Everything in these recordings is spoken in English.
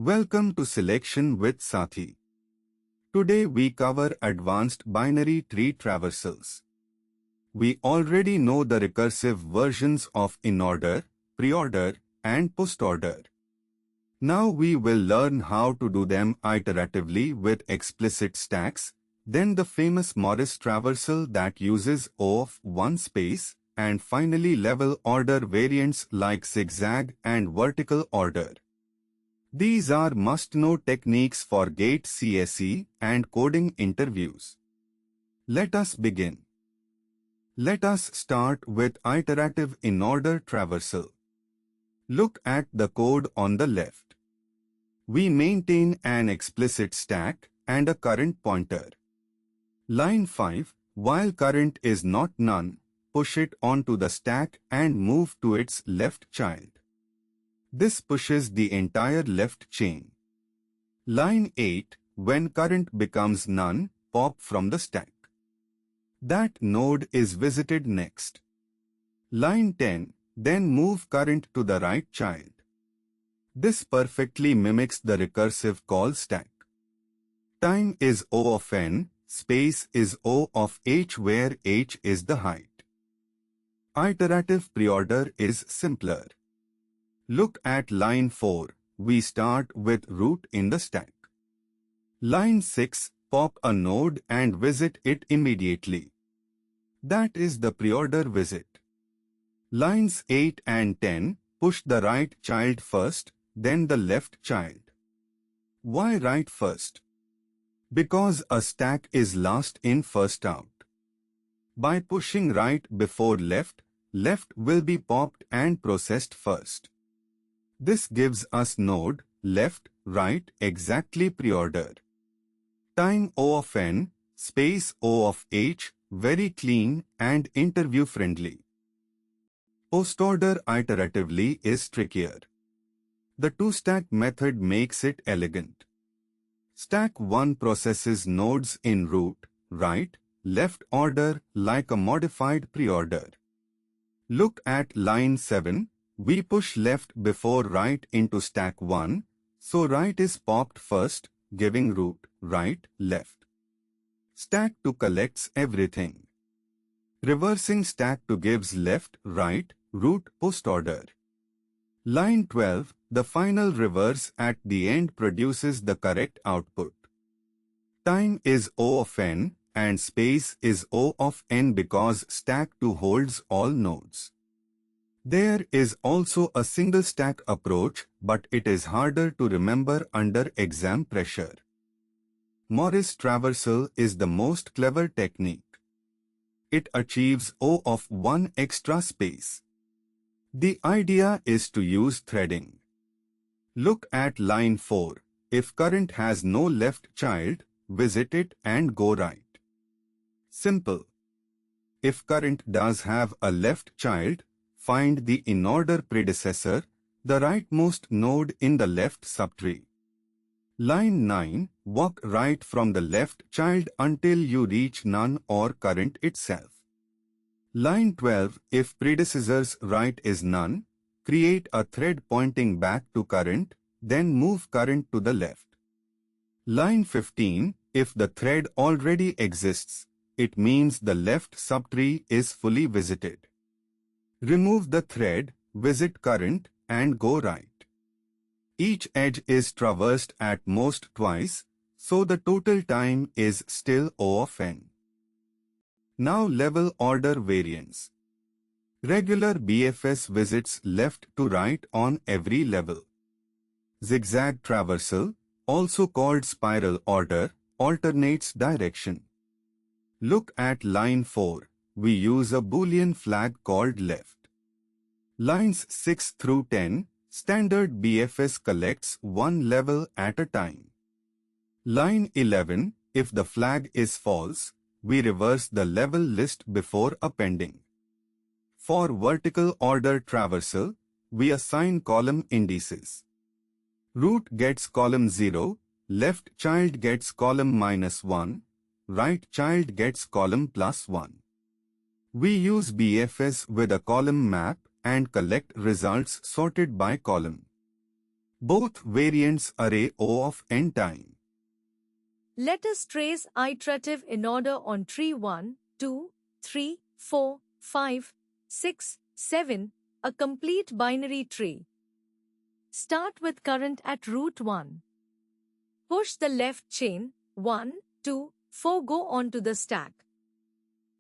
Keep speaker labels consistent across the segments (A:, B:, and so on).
A: Welcome to Selection with Sathi. Today we cover advanced binary tree traversals. We already know the recursive versions of Inorder, Preorder, and Postorder. Now we will learn how to do them iteratively with explicit stacks, then the famous Morris traversal that uses O of one space, and finally level order variants like Zigzag and Vertical Order. These are must-know techniques for GATE CSE and coding interviews. Let us begin. Let us start with Iterative Inorder Traversal. Look at the code on the left. We maintain an explicit stack and a current pointer. Line 5, while current is not none, push it onto the stack and move to its left child. This pushes the entire left chain. Line 8, when current becomes none, pop from the stack. That node is visited next. Line 10, then move current to the right child. This perfectly mimics the recursive call stack. Time is O of n, space is O of h where h is the height. Iterative preorder is simpler. Look at line 4, we start with root in the stack. Line 6, pop a node and visit it immediately. That is the preorder visit. Lines 8 and 10, push the right child first, then the left child. Why right first? Because a stack is last in first out. By pushing right before left, left will be popped and processed first. This gives us node, left, right, exactly preorder. Time O of n, space O of h, very clean and interview friendly. Postorder iteratively is trickier. The two-stack method makes it elegant. Stack 1 processes nodes in root, right, left order like a modified preorder. Look at line 7. We push left before right into stack 1, so right is popped first, giving root, right, left. Stack 2 collects everything. Reversing stack 2 gives left, right, root, postorder. Line 12, the final reverse at the end produces the correct output. Time is O of n, and space is O of n because stack 2 holds all nodes. There is also a single stack approach, but it is harder to remember under exam pressure. Morris traversal is the most clever technique. It achieves O of one extra space. The idea is to use threading. Look at line 4. If current has no left child, visit it and go right. Simple. If current does have a left child, find the inorder predecessor, the rightmost node in the left subtree. Line 9, walk right from the left child until you reach none or current itself. Line 12, if predecessor's right is none, create a thread pointing back to current, then move current to the left. Line 15, if the thread already exists, it means the left subtree is fully visited. Remove the thread, visit current, and go right. Each edge is traversed at most twice, so the total time is still O of n. Now level order variants. Regular BFS visits left to right on every level. Zigzag traversal, also called spiral order, alternates direction. Look at line 4. We use a Boolean flag called left. Lines 6 through 10, standard BFS collects one level at a time. Line 11, if the flag is false, we reverse the level list before appending. For vertical order traversal, we assign column indices. Root gets column 0, left child gets column -1, right child gets column +1. We use BFS with a column map and collect results sorted by column. Both variants array O of n time.
B: Let us trace iterative inorder on tree 1, 2, 3, 4, 5, 6, 7, a complete binary tree. Start with current at root 1. Push the left chain, 1, 2, 4 go onto the stack.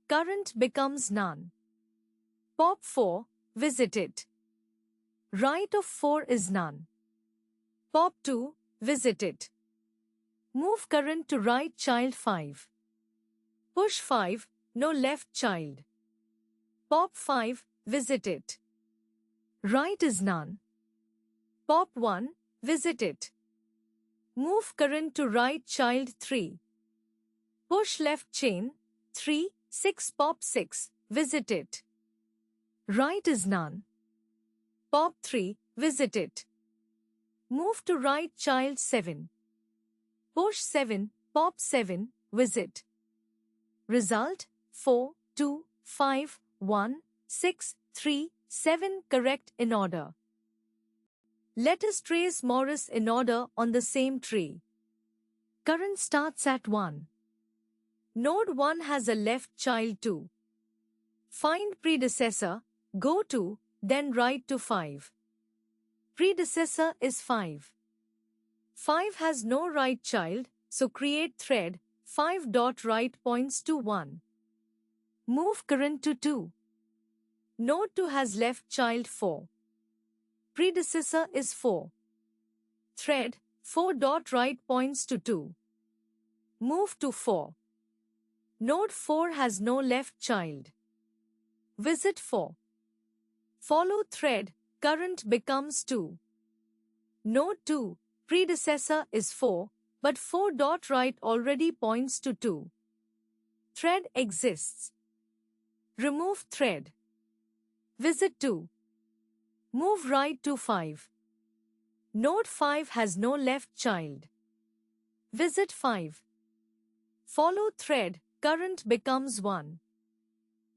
B: Current becomes none. Pop 4, visit it. Right of 4 is none. Pop 2, visit it. Move current to right child 5. Push 5, no left child. Pop 5, visit it. Right is none. Pop 1, visit it. Move current to right child 3. Push left chain, 3, 6 pop 6, visit it. Right is none. Pop 3, visit it. Move to right child 7. Push 7, pop 7, visit. Result, 4, 2, 5, 1, 6, 3, 7 correct in order. Let us trace Morris in order on the same tree. Current starts at 1. Node 1 has a left child 2. Find predecessor, go to, then right to 5. Predecessor is 5. 5 has no right child, so create thread, 5 dot right points to 1. Move current to 2. Node 2 has left child 4. Predecessor is 4. Thread, 4 dot right points to 2. Move to 4. Node 4 has no left child. Visit 4. Follow thread, current becomes 2. Node 2, predecessor is 4, but 4 dot right already points to 2. Thread exists. Remove thread. Visit 2. Move right to 5. Node 5 has no left child. Visit 5. Follow thread, current becomes 1.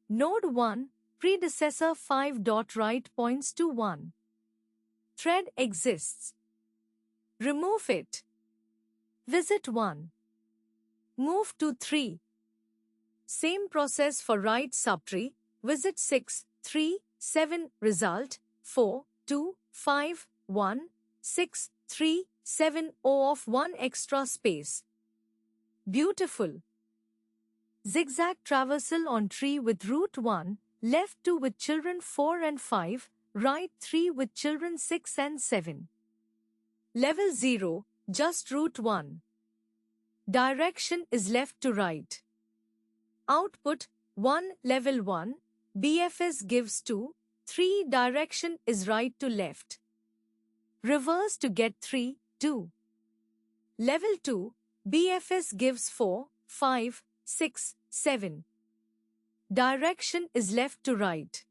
B: Node 1, predecessor 5 dot right points to 1. Thread exists. Remove it. Visit 1. Move to 3. Same process for right subtree. Visit 6, 3, 7. Result, 4, 2, 5, 1, 6, 3, 7. O of 1 extra space. Beautiful. Zigzag traversal on tree with root 1, left 2 with children 4 and 5, right 3 with children 6 and 7. Level 0, just root 1. Direction is left to right. Output, 1, level 1, BFS gives 2, 3 direction is right to left. Reverse to get 3, 2. Level 2, BFS gives 4, 5, 6, 7. Direction is left to right.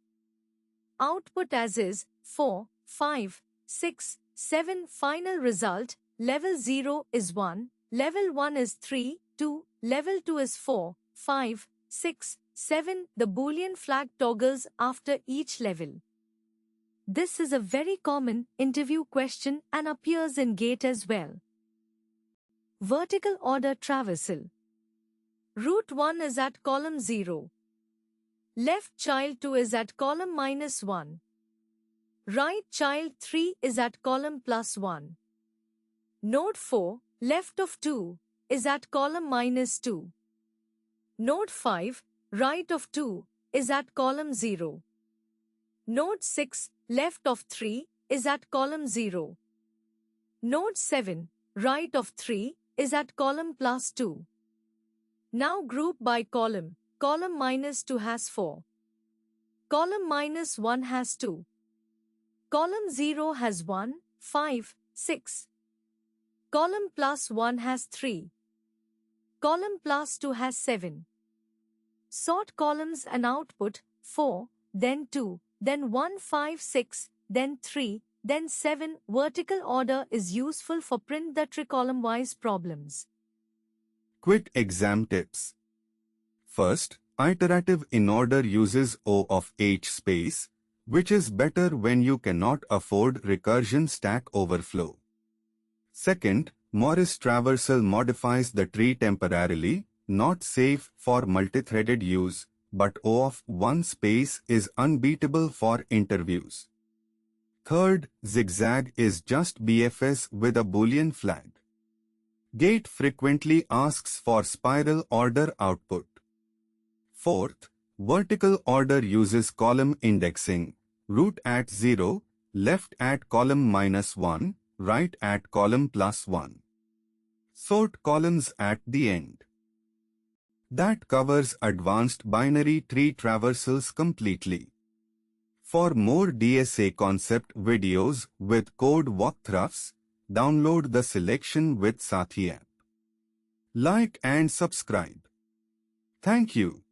B: Output as is, 4, 5, 6, 7. Final result, level 0 is 1, level 1 is 3, 2, level 2 is 4, 5, 6, 7. The Boolean flag toggles after each level. This is a very common interview question and appears in GATE as well. Vertical order traversal. Root 1 is at column 0. Left child 2 is at column -1. Right child 3 is at column +1. Node 4, left of 2, is at column -2. Node 5, right of 2, is at column 0. Node 6, left of 3, is at column 0. Node 7, right of 3, is at column +2. Now group by column. Column -2 has 4. Column -1 has 2. Column 0 has 1, 5, 6. Column +1 has 3. Column +2 has 7. Sort columns and output 4, then 2, then 1, 5, 6, then 3, then 7. Vertical order is useful for print the tricolumn-wise problems.
A: Quick exam tips. First, Iterative Inorder uses O of H space, which is better when you cannot afford recursion stack overflow. Second, Morris Traversal modifies the tree temporarily, not safe for multithreaded use, but O of one space is unbeatable for interviews. Third, Zigzag is just BFS with a Boolean flag. Gate frequently asks for spiral order output. Fourth, Vertical Order uses column indexing, root at 0, left at column -1, right at column +1. Sort columns at the end. That covers advanced binary tree traversals completely. For more DSA concept videos with code walkthroughs, download the Selection with Sathi app. Like and subscribe. Thank you.